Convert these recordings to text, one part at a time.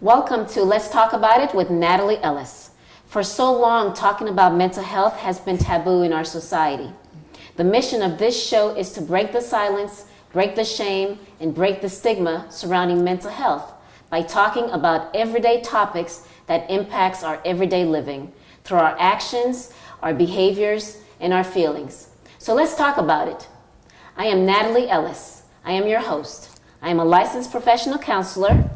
Welcome to Let's Talk About It with Nathalie Ellis. For so long, talking about mental health has been taboo in our society. The mission of this show is to break the silence, break the shame, and break the stigma surrounding mental health by talking about everyday topics that impacts our everyday living through our actions, our behaviors, and our feelings. So let's talk about it. I am Nathalie Ellis. I am your host. I am a licensed professional counselor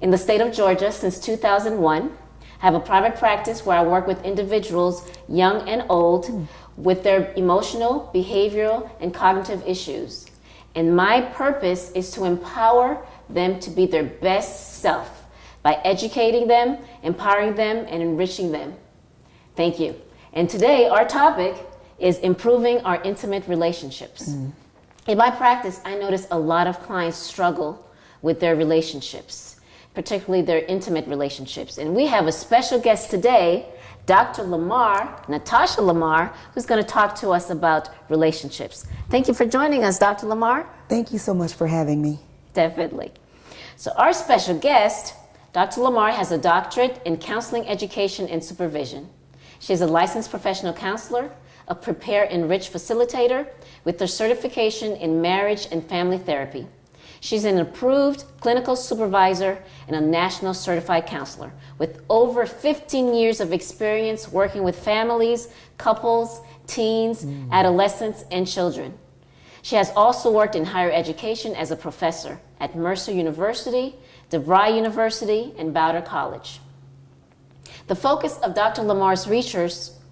in the state of Georgia since 2001. I have a private practice where I work with individuals, young and old, with their emotional, behavioral, and cognitive issues. And my purpose is to empower them to be their best self by educating them, empowering them, and enriching them. Thank you. And today, our topic is improving our intimate relationships. In my practice, I notice a lot of clients struggle with their relationships, particularly their intimate relationships. And we have a special guest today, Dr. LaMarr, Natasha LaMarr, who's going to talk to us about relationships. Thank you for joining us, Dr. LaMarr. Thank you so much for having me. Definitely. So our special guest, Dr. LaMarr, has a doctorate in counseling, education, and supervision. She's a licensed professional counselor, a Prepare Enrich facilitator with her certification in marriage and family therapy. She's an approved clinical supervisor and a national certified counselor with over 15 years of experience working with families, couples, teens, adolescents, and children. She has also worked in higher education as a professor at Mercer University, DeVry University, and Bowder College. The focus of Dr. LaMarr's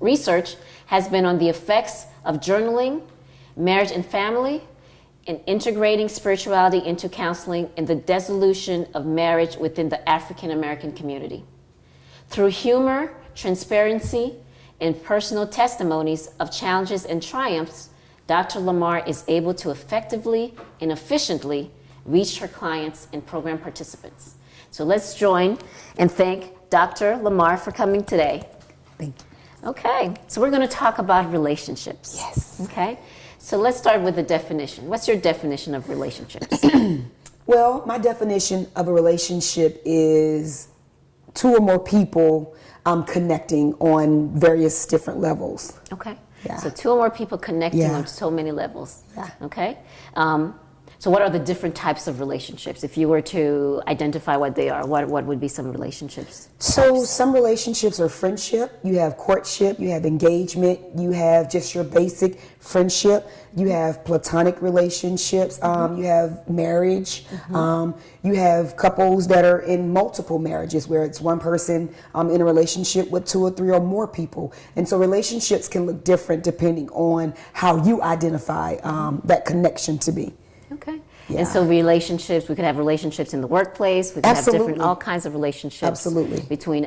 research has been on the effects of journaling, marriage and family, and integrating spirituality into counseling and the dissolution of marriage within the African American community. Through humor, transparency, and personal testimonies of challenges and triumphs, Dr. LaMarr is able to effectively and efficiently reach her clients and program participants. So let's join and thank Dr. LaMarr for coming today. Thank you. Okay, so we're going to talk about relationships. Yes. Okay. So let's start with the definition. What's your definition of relationships? Well, my definition of a relationship is two or more people connecting on various different levels. Okay. Yeah. So two or more people connecting Yeah. on so many levels. Yeah. Okay. So what are the different types of relationships? If you were to identify what they are, what would be some relationships? So some relationships are friendship, you have courtship, you have engagement, you have just your basic friendship, you have platonic relationships, you have marriage, you have couples that are in multiple marriages where it's one person in a relationship with two or three or more people. And so relationships can look different depending on how you identify that connection to be. Okay. Yeah. And so relationships, we could have relationships in the workplace. We could have different, all kinds of relationships. Absolutely. Between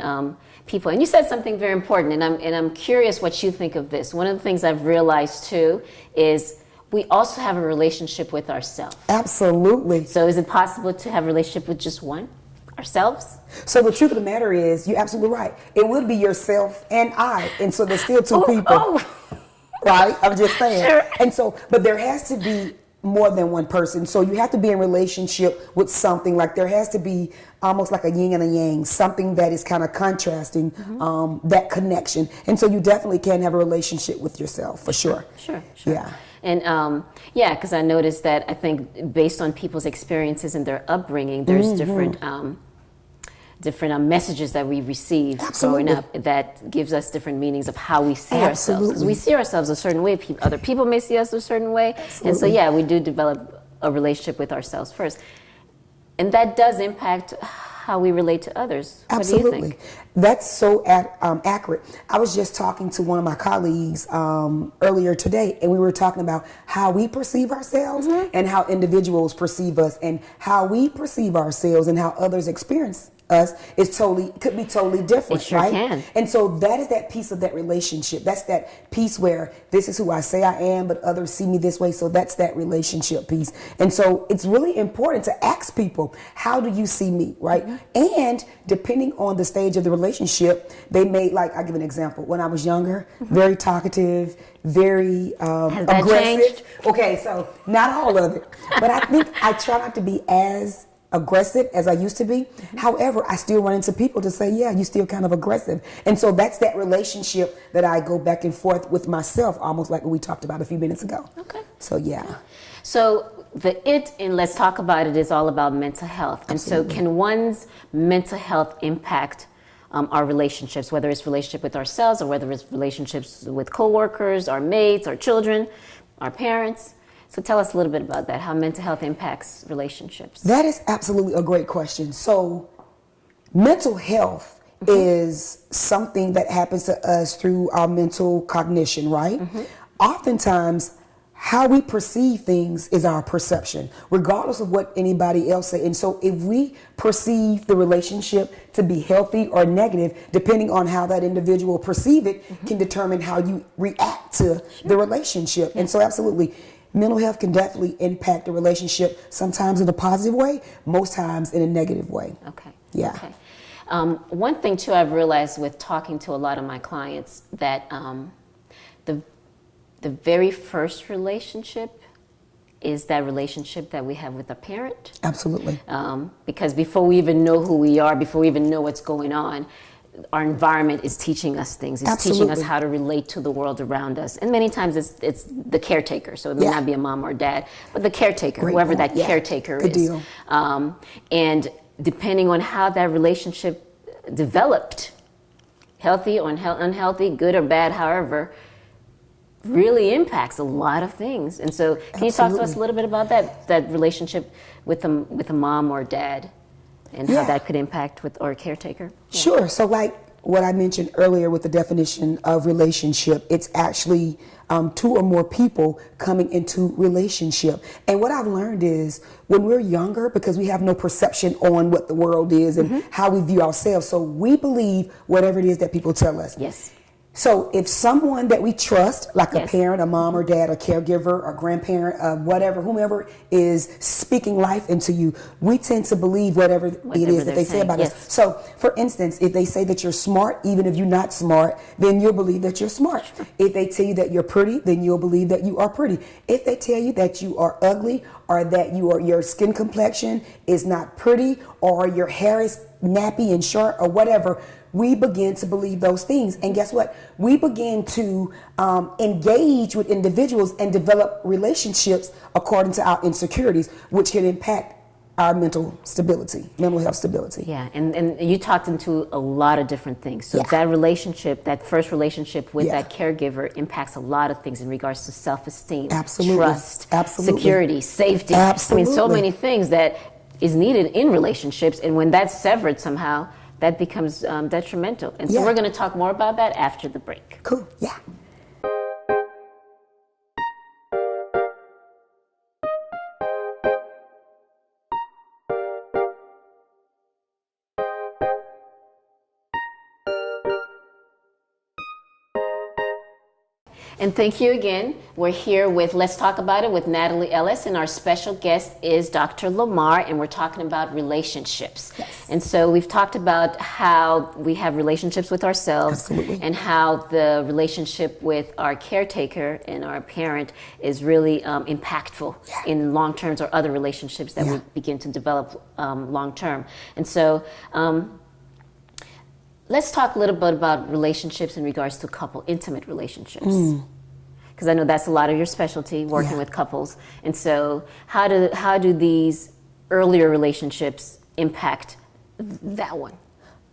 people. And you said something very important, and I'm curious what you think of this. One of the things I've realized too is we also have a relationship with ourselves. Absolutely. So is it possible to have a relationship with just one? Ourselves? So the truth of the matter is, you're absolutely right. It would be yourself and I, and so there's still two people. Right? I'm just saying. Sure. And so, but there has to be more than one person. So you have to be in relationship with something. Like there has to be almost like a yin and a yang, something that is kind of contrasting that connection. And so you definitely can have a relationship with yourself, for sure. Sure. Yeah. And because I noticed that I think based on people's experiences and their upbringing, there's different messages that we receive growing up that gives us different meanings of how we see ourselves. Because we see ourselves a certain way, other people may see us a certain way. And so, we do develop a relationship with ourselves first. And that does impact how we relate to others. Absolutely. What do you think? That's so accurate. I was just talking to one of my colleagues earlier today, and we were talking about how we perceive ourselves and how individuals perceive us, and how we perceive ourselves and how others experience us could be totally different. It sure right? can. And so that is that piece of that relationship. That's that piece where this is who I say I am, but others see me this way. So that's that relationship piece. And so it's really important to ask people, how do you see me, right? And depending on the stage of the relationship, they may, like, I'll give an example. When I was younger, very talkative, very Has that aggressive. changed? Okay, so not all of it, but I think I try not to be as aggressive as I used to be. However, I still run into people to say, yeah, you still kind of aggressive. And so that's that relationship that I go back and forth with myself, almost like what we talked about a few minutes ago. Okay. So, yeah. So the it in Let's Talk About It is all about mental health. And so can one's mental health impact our relationships, whether it's relationship with ourselves or whether it's relationships with coworkers, our mates, our children, our parents? So tell us a little bit about that, how mental health impacts relationships. That is absolutely a great question. So mental health is something that happens to us through our mental cognition, right? Oftentimes, how we perceive things is our perception, regardless of what anybody else says. And so if we perceive the relationship to be healthy or negative, depending on how that individual perceive it, can determine how you react to the relationship. And so absolutely, mental health can definitely impact a relationship, sometimes in a positive way, most times in a negative way. Okay. Yeah. Okay. One thing too I've realized with talking to a lot of my clients that the very first relationship is that relationship that we have with a parent. Absolutely. Because before we even know who we are, before we even know what's going on, our environment is teaching us things. It's teaching us how to relate to the world around us. And many times it's the caretaker. So it may not be a mom or dad, but the caretaker, whoever that caretaker is. Good deal. And depending on how that relationship developed, healthy or unhealthy, good or bad, however, really impacts a lot of things. And so can you talk to us a little bit about that relationship with a mom or dad and how that could impact with or a caretaker? Sure. So like what I mentioned earlier with the definition of relationship, it's actually two or more people coming into relationship. And what I've learned is when we're younger, because we have no perception on what the world is and how we view ourselves, so we believe whatever it is that people tell us. Yes. So if someone that we trust, like a parent, a mom or dad, a caregiver, a grandparent, whatever, whomever is speaking life into you, we tend to believe whatever it is that they say about us. So for instance, if they say that you're smart, even if you're not smart, then you'll believe that you're smart. If they tell you that you're pretty, then you'll believe that you are pretty. If they tell you that you are ugly or that your skin complexion is not pretty or your hair is nappy and short or whatever, we begin to believe those things. And guess what? We begin to engage with individuals and develop relationships according to our insecurities, which can impact our mental health stability. Yeah, and you talked into a lot of different things. So that relationship, that first relationship with that caregiver impacts a lot of things in regards to self-esteem, trust, security, safety. Absolutely. I mean, so many things that is needed in relationships. And when that's severed somehow, that becomes detrimental. And so we're going to talk more about that after the break. Cool. Yeah. And thank you again. We're here with Let's Talk About It with Nathalie Ellis, and our special guest is Dr. LaMarr, and we're talking about relationships. Yes. And so we've talked about how we have relationships with ourselves and how the relationship with our caretaker and our parent is really impactful in long terms or other relationships that we begin to develop long term. And so let's talk a little bit about relationships in regards to intimate relationships. Because I know that's a lot of your specialty, working with couples. And so how do these earlier relationships impact that one?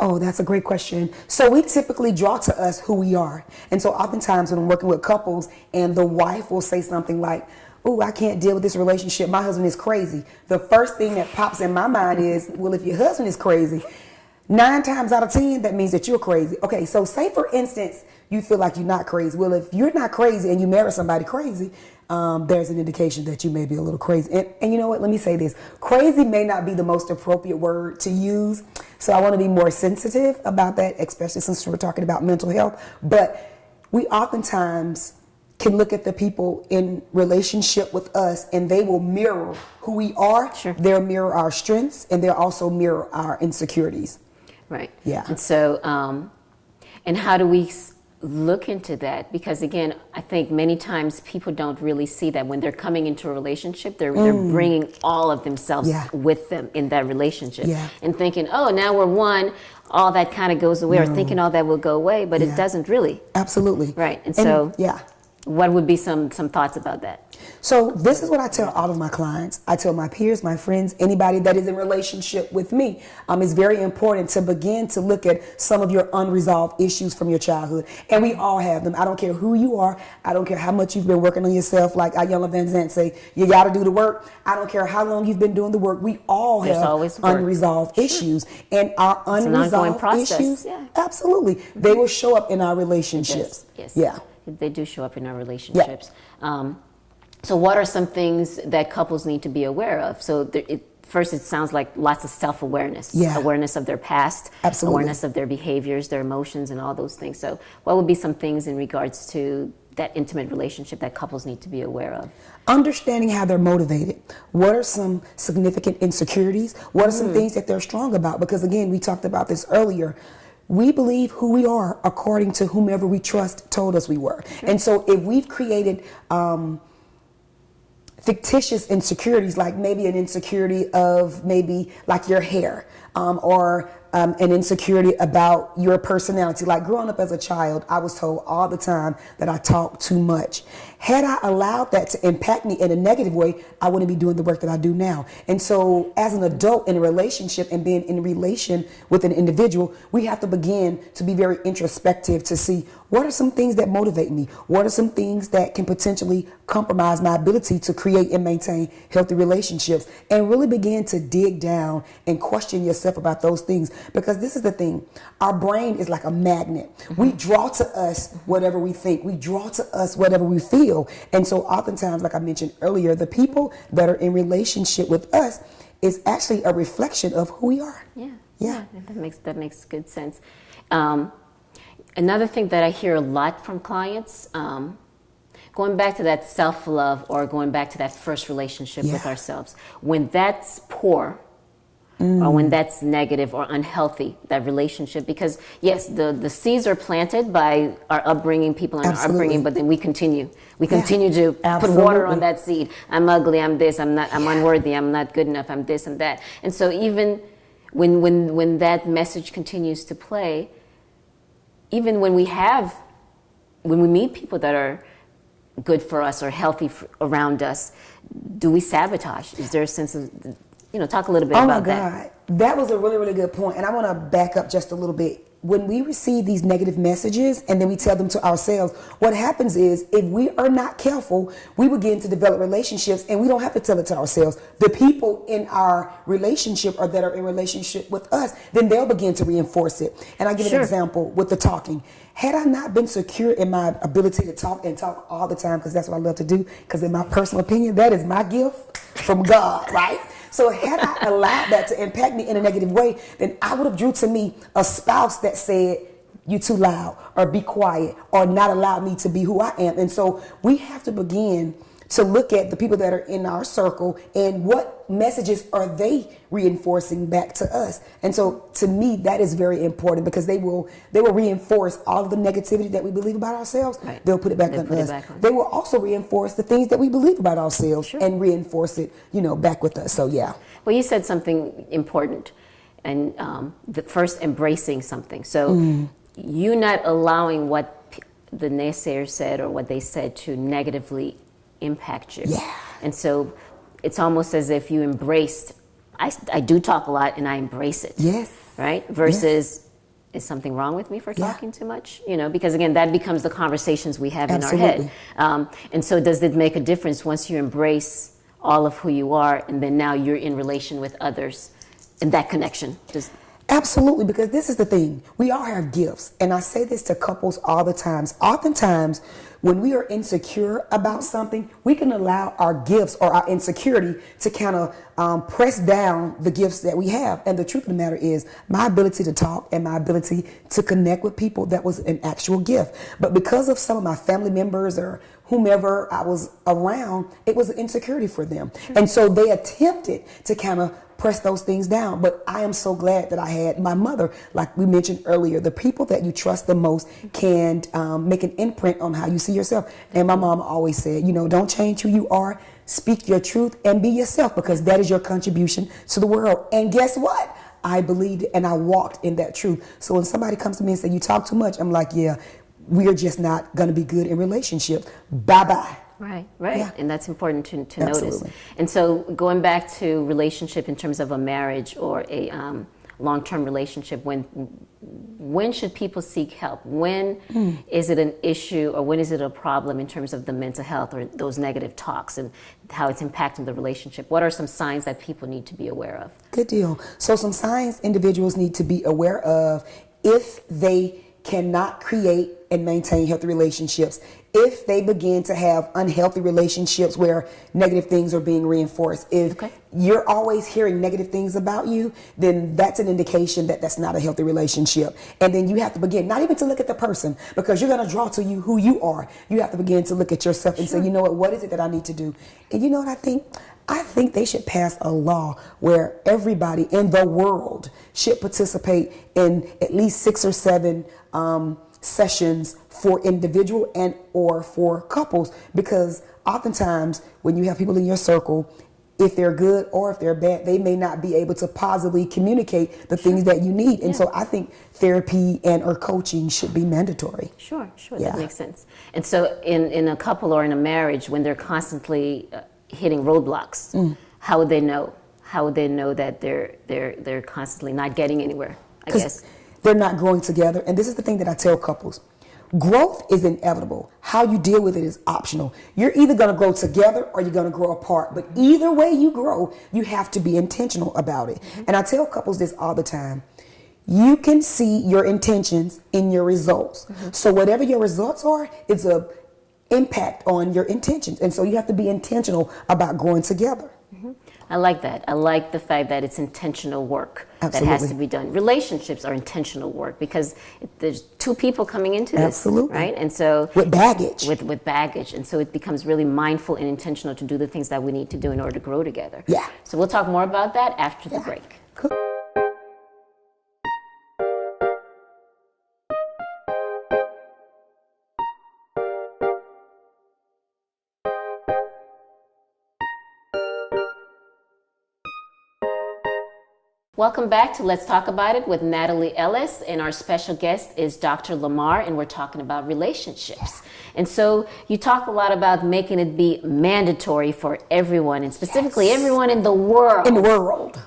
Oh, that's a great question. So we typically draw to us who we are. And so oftentimes when I'm working with couples and the wife will say something like, oh, I can't deal with this relationship, my husband is crazy. The first thing that pops in my mind is, well, if your husband is crazy, 9 times out of 10, that means that you're crazy. Okay, so say for instance, you feel like you're not crazy. Well, if you're not crazy and you marry somebody crazy, there's an indication that you may be a little crazy. And you know what, let me say this. Crazy may not be the most appropriate word to use. So I want to be more sensitive about that, especially since we're talking about mental health. But we oftentimes can look at the people in relationship with us and they will mirror who we are. They'll mirror our strengths and they'll also mirror our insecurities. Right. Yeah. And so, and how do we look into that, because again, I think many times people don't really see that when they're coming into a relationship, they're bringing all of themselves with them in that relationship, and thinking, oh, now we're one, all that kind of goes away, or thinking all that will go away, but it doesn't really. Absolutely. Right. And so yeah. What would be some thoughts about that? So this is what I tell all of my clients. I tell my peers, my friends, anybody that is in relationship with me. It's very important to begin to look at some of your unresolved issues from your childhood. And we all have them. I don't care who you are. I don't care how much you've been working on yourself. Like Ayanna Van Zandt say, you got to do the work. I don't care how long you've been doing the work. We all have unresolved issues. And our unresolved issues, absolutely, they will show up in our relationships. Yes. Yeah. They do show up in our relationships. So what are some things that couples need to be aware of? So first, it sounds like lots of self-awareness, awareness of their past, awareness of their behaviors, their emotions, and all those things. So what would be some things in regards to that intimate relationship that couples need to be aware of? Understanding how they're motivated. What are some significant insecurities? What are some things that they're strong about? Because again, we talked about this earlier. We believe who we are according to whomever we trust told us we were. And so if we've created fictitious insecurities, like maybe an insecurity of maybe like your hair, or an insecurity about your personality. Like growing up as a child, I was told all the time that I talked too much. Had I allowed that to impact me in a negative way, I wouldn't be doing the work that I do now. And so as an adult in a relationship and being in a relation with an individual, we have to begin to be very introspective to see what are some things that motivate me? What are some things that can potentially compromise my ability to create and maintain healthy relationships? And really begin to dig down and question yourself about those things. Because this is the thing, our brain is like a magnet. We draw to us whatever we think. We draw to us whatever we feel. And so oftentimes, like I mentioned earlier, the people that are in relationship with us is actually a reflection of who we are. Yeah, that makes good sense. Another thing that I hear a lot from clients, going back to that self-love, or going back to that first relationship with ourselves, when that's poor, or when that's negative or unhealthy, that relationship, because yes, the seeds are planted by our upbringing, people in our upbringing, but then we continue to put water on that seed. I'm ugly, I'm this, I'm not, I'm unworthy, I'm not good enough, I'm this and that. And so even when that message continues to play, even when we meet people that are good for us or healthy around us, do we sabotage? Is there a sense of, talk a little bit about that? Oh my God, that was a really, really good point. And I want to back up just a little bit. When we receive these negative messages and then we tell them to ourselves, what happens is if we are not careful, we begin to develop relationships, and we don't have to tell it to ourselves. The people in our relationship or that are in relationship with us, then they'll begin to reinforce it. And I give an example with the talking. Had I not been secure in my ability to talk and talk all the time, because that's what I love to do, because in my personal opinion, that is my gift from God, right? So had I allowed that to impact me in a negative way, then I would have drew to me a spouse that said, you too loud, or be quiet, or not allow me to be who I am. And so we have to begin to look at the people that are in our circle and what messages are they reinforcing back to us. And so to me, that is very important, because they will reinforce all of the negativity that we believe about ourselves. Right. They'll put it back on us. They will also reinforce the things that we believe about ourselves and reinforce it, back with us. So yeah. Well, you said something important, and the first embracing something. So you not allowing what the naysayers said or what they said to negatively impact you. Yeah. And so it's almost as if you embraced, I do talk a lot and I embrace it. Yes. Right? Versus, is something wrong with me for talking too much? Because again, that becomes the conversations we have in our head. And so does it make a difference once you embrace all of who you are, and then now you're in relation with others, and that connection? Absolutely, because this is the thing. We all have gifts. And I say this to couples all the time. Oftentimes, When we are insecure about something, we can allow our gifts or our insecurity to kind of press down the gifts that we have. And the truth of the matter is, my ability to talk and my ability to connect with people, that was an actual gift. But because of some of my family members or whomever I was around, it was an insecurity for them. And so they attempted to kind of press those things down. But I am so glad that I had my mother. Like we mentioned earlier, the people that you trust the most can make an imprint on how you see yourself. And my mom always said, you know, don't change who you are. Speak your truth and be yourself, because that is your contribution to the world. And guess what? I believed it and I walked in that truth. So when somebody comes to me and say, you talk too much, I'm like, yeah, we're just not going to be good in relationships. Bye-bye. Right. Yeah. And that's important to Absolutely. notice. And so going back to relationship in terms of a marriage or a long-term relationship, when should people seek help? When is it an issue, or when is it a problem in terms of the mental health or those negative talks and how it's impacting the relationship? What are some signs that people need to be aware of? Good deal. So some signs individuals need to be aware of if they cannot create and maintain healthy relationships, if they begin to have unhealthy relationships where negative things are being reinforced. If you're always hearing negative things about you, then that's an indication that that's not a healthy relationship. And then you have to begin not even to look at the person, because you're going to draw to you who you are. You have to begin to look at yourself and say, you know what is it that I need to do? And you know what I think? I think they should pass a law where everybody in the world should participate in at least 6 or 7 sessions for individual and or for couples, because oftentimes when you have people in your circle, if they're good or if they're bad, they may not be able to positively communicate the things that you need. And so I think therapy and or coaching should be mandatory. Sure, that makes sense. And so in a couple or in a marriage, when they're constantly hitting roadblocks, how would they know? How would they know that they're constantly not getting anywhere? I guess they're not growing together. And this is the thing that I tell couples. Growth is inevitable. How you deal with it is optional. You're either going to grow together or you're going to grow apart. But either way you grow, you have to be intentional about it. And I tell couples this all the time. You can see your intentions in your results. So whatever your results are, it's a impact on your intentions. And so you have to be intentional about growing together. I like that. I like the fact that it's intentional work Absolutely. that has to be done. Relationships are intentional work because there's 2 people coming into this, Absolutely. right? And so with baggage. With baggage. And so it becomes really mindful and intentional to do the things that we need to do in order to grow together. Yeah. So we'll talk more about that after the break. Cool. Welcome back to Let's Talk About It with Nathalie Ellis, and our special guest is Dr. LaMarr, and we're talking about relationships. And so you talk a lot about making it be mandatory for everyone, and specifically everyone in the world.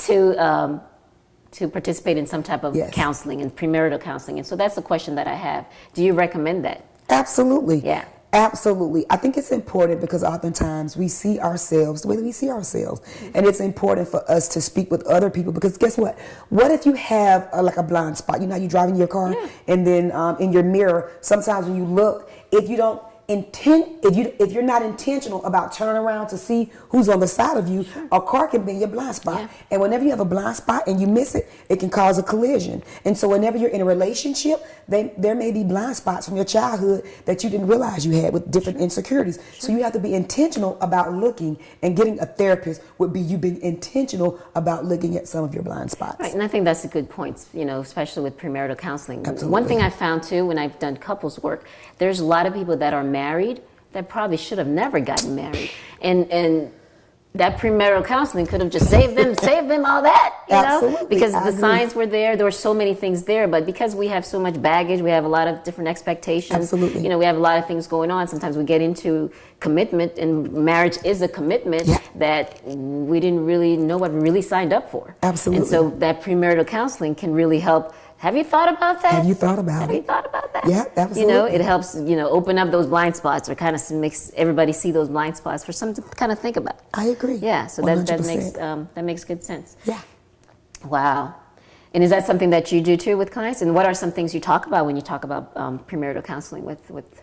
To participate in some type of counseling and premarital counseling. And so that's the question that I have. Do you recommend that? Absolutely. Yeah. Absolutely. I think it's important because oftentimes we see ourselves the way that we see ourselves. And it's important for us to speak with other people, because guess what? What if you have like a blind spot? You know how you drive in your car and then in your mirror, sometimes when you look, if you don't if you're not intentional about turning around to see who's on the side of you, a car can be in your blind spot. And whenever you have a blind spot and you miss it, it can cause a collision. And so whenever you're in a relationship, there may be blind spots from your childhood that you didn't realize you had with different insecurities. So you have to be intentional about looking, and getting a therapist would be you being intentional about looking at some of your blind spots. Right, and I think that's a good point, especially with premarital counseling. Absolutely. One thing I found too when I've done couples work, there's a lot of people that are married that probably should have never gotten married, and that premarital counseling could have just saved them all that, Absolutely. because I the agree. signs were there were so many things there, but because we have so much baggage, we have a lot of different expectations. Absolutely. We have a lot of things going on. Sometimes we get into commitment, and marriage is a commitment that we didn't really know what we really signed up for. Absolutely. And so that premarital counseling can really help. Have you thought about that? Have you thought about Have it? you thought about that? Yeah, absolutely. It helps, open up those blind spots, or kind of makes everybody see those blind spots for something to kind of think about. I agree. Yeah, so that makes good sense. Yeah. Wow. And is that something that you do too with clients? And what are some things you talk about when you talk about premarital counseling with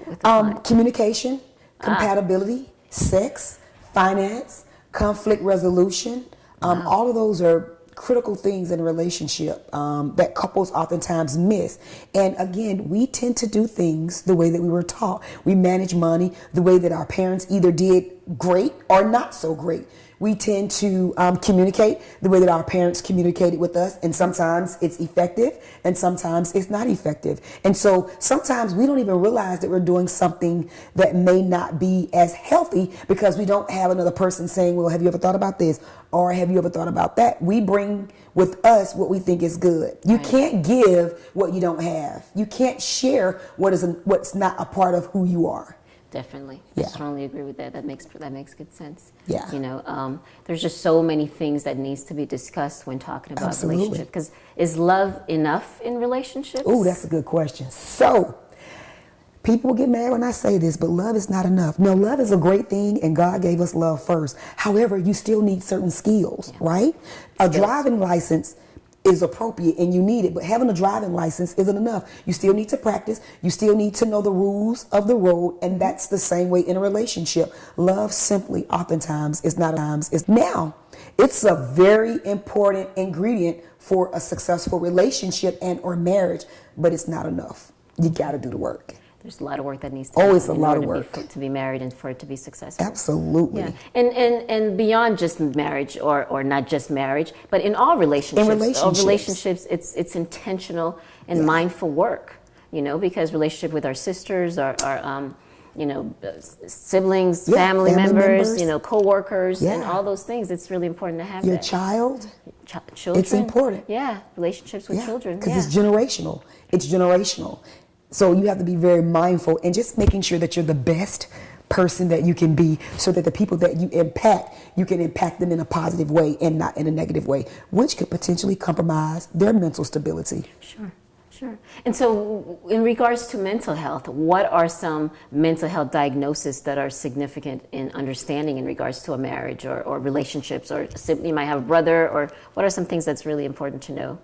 with the client? Communication, compatibility, sex, finance, conflict resolution. All of those are critical things in a relationship that couples oftentimes miss. And again, we tend to do things the way that we were taught. We manage money the way that our parents either did great or not so great. We tend to communicate the way that our parents communicated with us, and sometimes it's effective and sometimes it's not effective. And so sometimes we don't even realize that we're doing something that may not be as healthy because we don't have another person saying, well, have you ever thought about this? Or have you ever thought about that? We bring with us what we think is good. You can't give what you don't have. You can't share what's not a part of who you are. Definitely. Yeah. I strongly agree with that. That makes good sense. Yeah. You know, there's just so many things that needs to be discussed when talking about relationships. Because is love enough in relationships? Oh, that's a good question. So, people will get mad when I say this, but love is not enough. No, love is a great thing, and God gave us love first. However, you still need certain skills, right? A driving license is appropriate and you need it, but having a driving license isn't enough. You still need to practice. You still need to know the rules of the road, and that's the same way in a relationship. Love simply oftentimes is not now. It's a very important ingredient for a successful relationship and or marriage, but it's not enough. You got to do the work. There's a lot of work that needs to be done. It's a lot of work to be married and for it to be successful. Absolutely. Yeah. And beyond just marriage or not just marriage, but in all relationships, it's intentional and mindful work, you know, because relationship with our sisters, our you know, siblings, family members, you know, co-workers, and all those things. It's really important to have your that. child. Children. It's important. Yeah, relationships with children. Because it's generational. It's generational. So you have to be very mindful and just making sure that you're the best person that you can be, so that the people that you can impact them in a positive way and not in a negative way, which could potentially compromise their mental stability. Sure. And so in regards to mental health, what are some mental health diagnoses that are significant in understanding in regards to a marriage or relationships, or you might have a brother, or what are some things that's really important to know?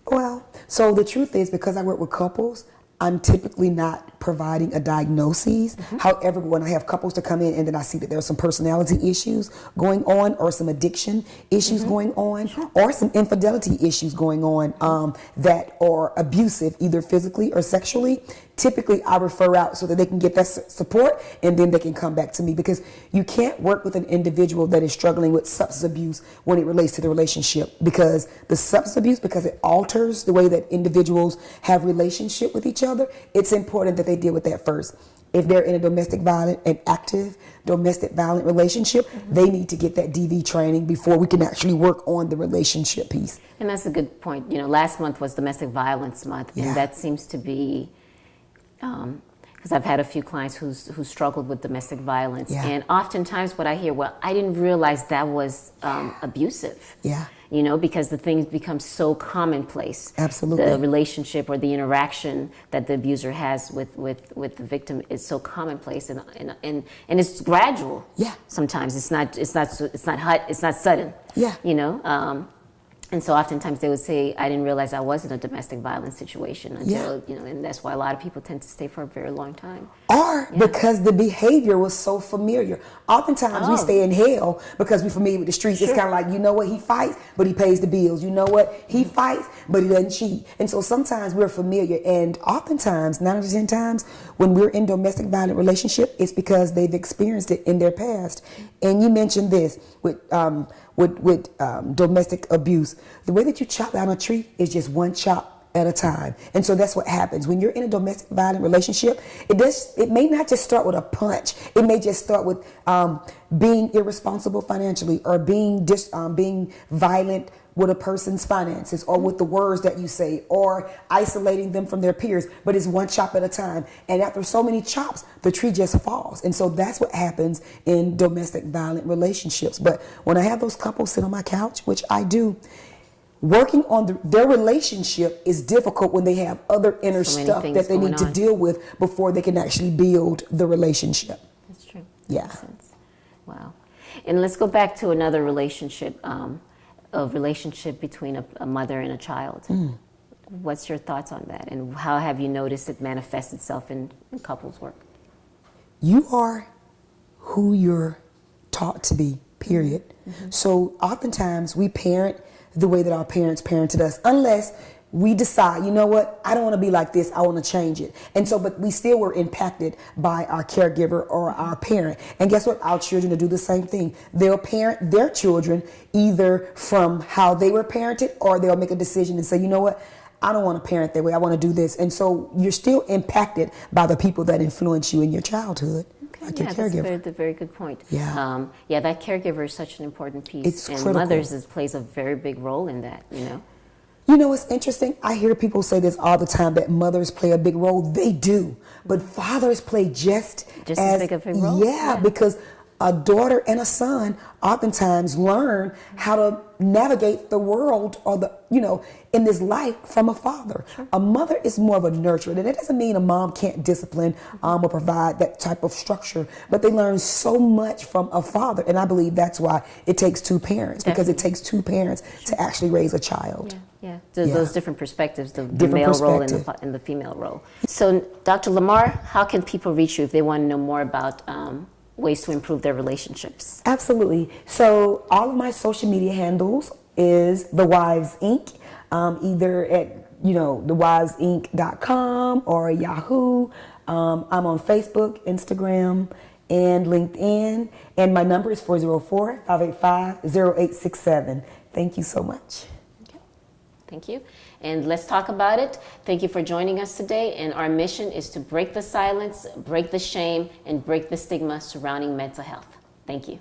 Well, so the truth is, because I work with couples, I'm typically not providing a diagnosis. However, when I have couples to come in and then I see that there are some personality issues going on, or some addiction issues going on, or some infidelity issues going on that are abusive, either physically or sexually, typically I refer out so that they can get that support, and then they can come back to me, because you can't work with an individual that is struggling with substance abuse when it relates to the relationship, because the substance abuse, because it alters the way that individuals have relationship with each other. It's important that they deal with that first. If they're in a an active domestic violent relationship, they need to get that DV training before we can actually work on the relationship piece. And that's a good point. You know, last month was Domestic Violence Month, and that seems to be, because I've had a few clients who struggled with domestic violence, and oftentimes what I hear, well, I didn't realize that was abusive. You know, because the things become so commonplace. Absolutely. The relationship or the interaction that the abuser has with the victim is so commonplace, and it's gradual. Sometimes it's not sudden. You know. And so oftentimes they would say, I didn't realize I was in a domestic violence situation until, you know, and that's why a lot of people tend to stay for a very long time. Or because the behavior was so familiar. Oftentimes we stay in hell because we're familiar with the streets. It's kind of like, you know what, he fights, but he pays the bills. You know what, he fights, but he doesn't cheat. And so sometimes we're familiar. And oftentimes, 9 out of 10 times, when we're in domestic violent relationship, it's because they've experienced it in their past. And you mentioned this with domestic abuse. The way that you chop down a tree is just one chop at a time. And so that's what happens when you're in a domestic violent relationship. It may not just start with a punch. It may just start with being irresponsible financially, or being violent with a person's finances, or with the words that you say, or isolating them from their peers. But it's one chop at a time. And after so many chops, the tree just falls. And so that's what happens in domestic violent relationships. But when I have those couples sit on my couch, which I do, working on their relationship is difficult when they have other inner stuff that they need to deal with before they can actually build the relationship. That's true. Yeah. Makes sense. Wow. And let's go back to another relationship, a relationship between a mother and a child. What's your thoughts on that, and how have you noticed it manifest itself in couples work? You are who you're taught to be, period. So oftentimes we parent the way that our parents parented us, unless we decide, you know what, I don't want to be like this, I want to change it. And so, but we still were impacted by our caregiver or our parent. And guess what? Our children will do the same thing. They'll parent their children either from how they were parented, or they'll make a decision and say, you know what, I don't want to parent that way, I want to do this. And so you're still impacted by the people that influence you in your childhood. Like your caregiver. That's a very good point. Yeah. Yeah, that caregiver is such an important piece. It's and critical. mothers plays a very big role in that, you know. You know what's interesting? I hear people say this all the time, that mothers play a big role. They do. But fathers play just as big of a role. Yeah, because a daughter and a son oftentimes learn how to navigate the world, or the, you know, in this life from a father. Sure. A mother is more of a nurturer. And it doesn't mean a mom can't discipline or provide that type of structure, but they learn so much from a father. And I believe that's why it takes two parents, because it takes two parents to actually raise a child. Yeah. Those different perspectives, the Different male role perspective. and the female role. So, Dr. LaMarr, how can people reach you if they want to know more about ways to improve their relationships? Absolutely. So all of my social media handles is The Wives Inc. Either at, thewivesInc.com or Yahoo. I'm on Facebook, Instagram, and LinkedIn. And my number is 404-585-0867. Thank you so much. Thank you. And let's talk about it. Thank you for joining us today. And our mission is to break the silence, break the shame, and break the stigma surrounding mental health. Thank you.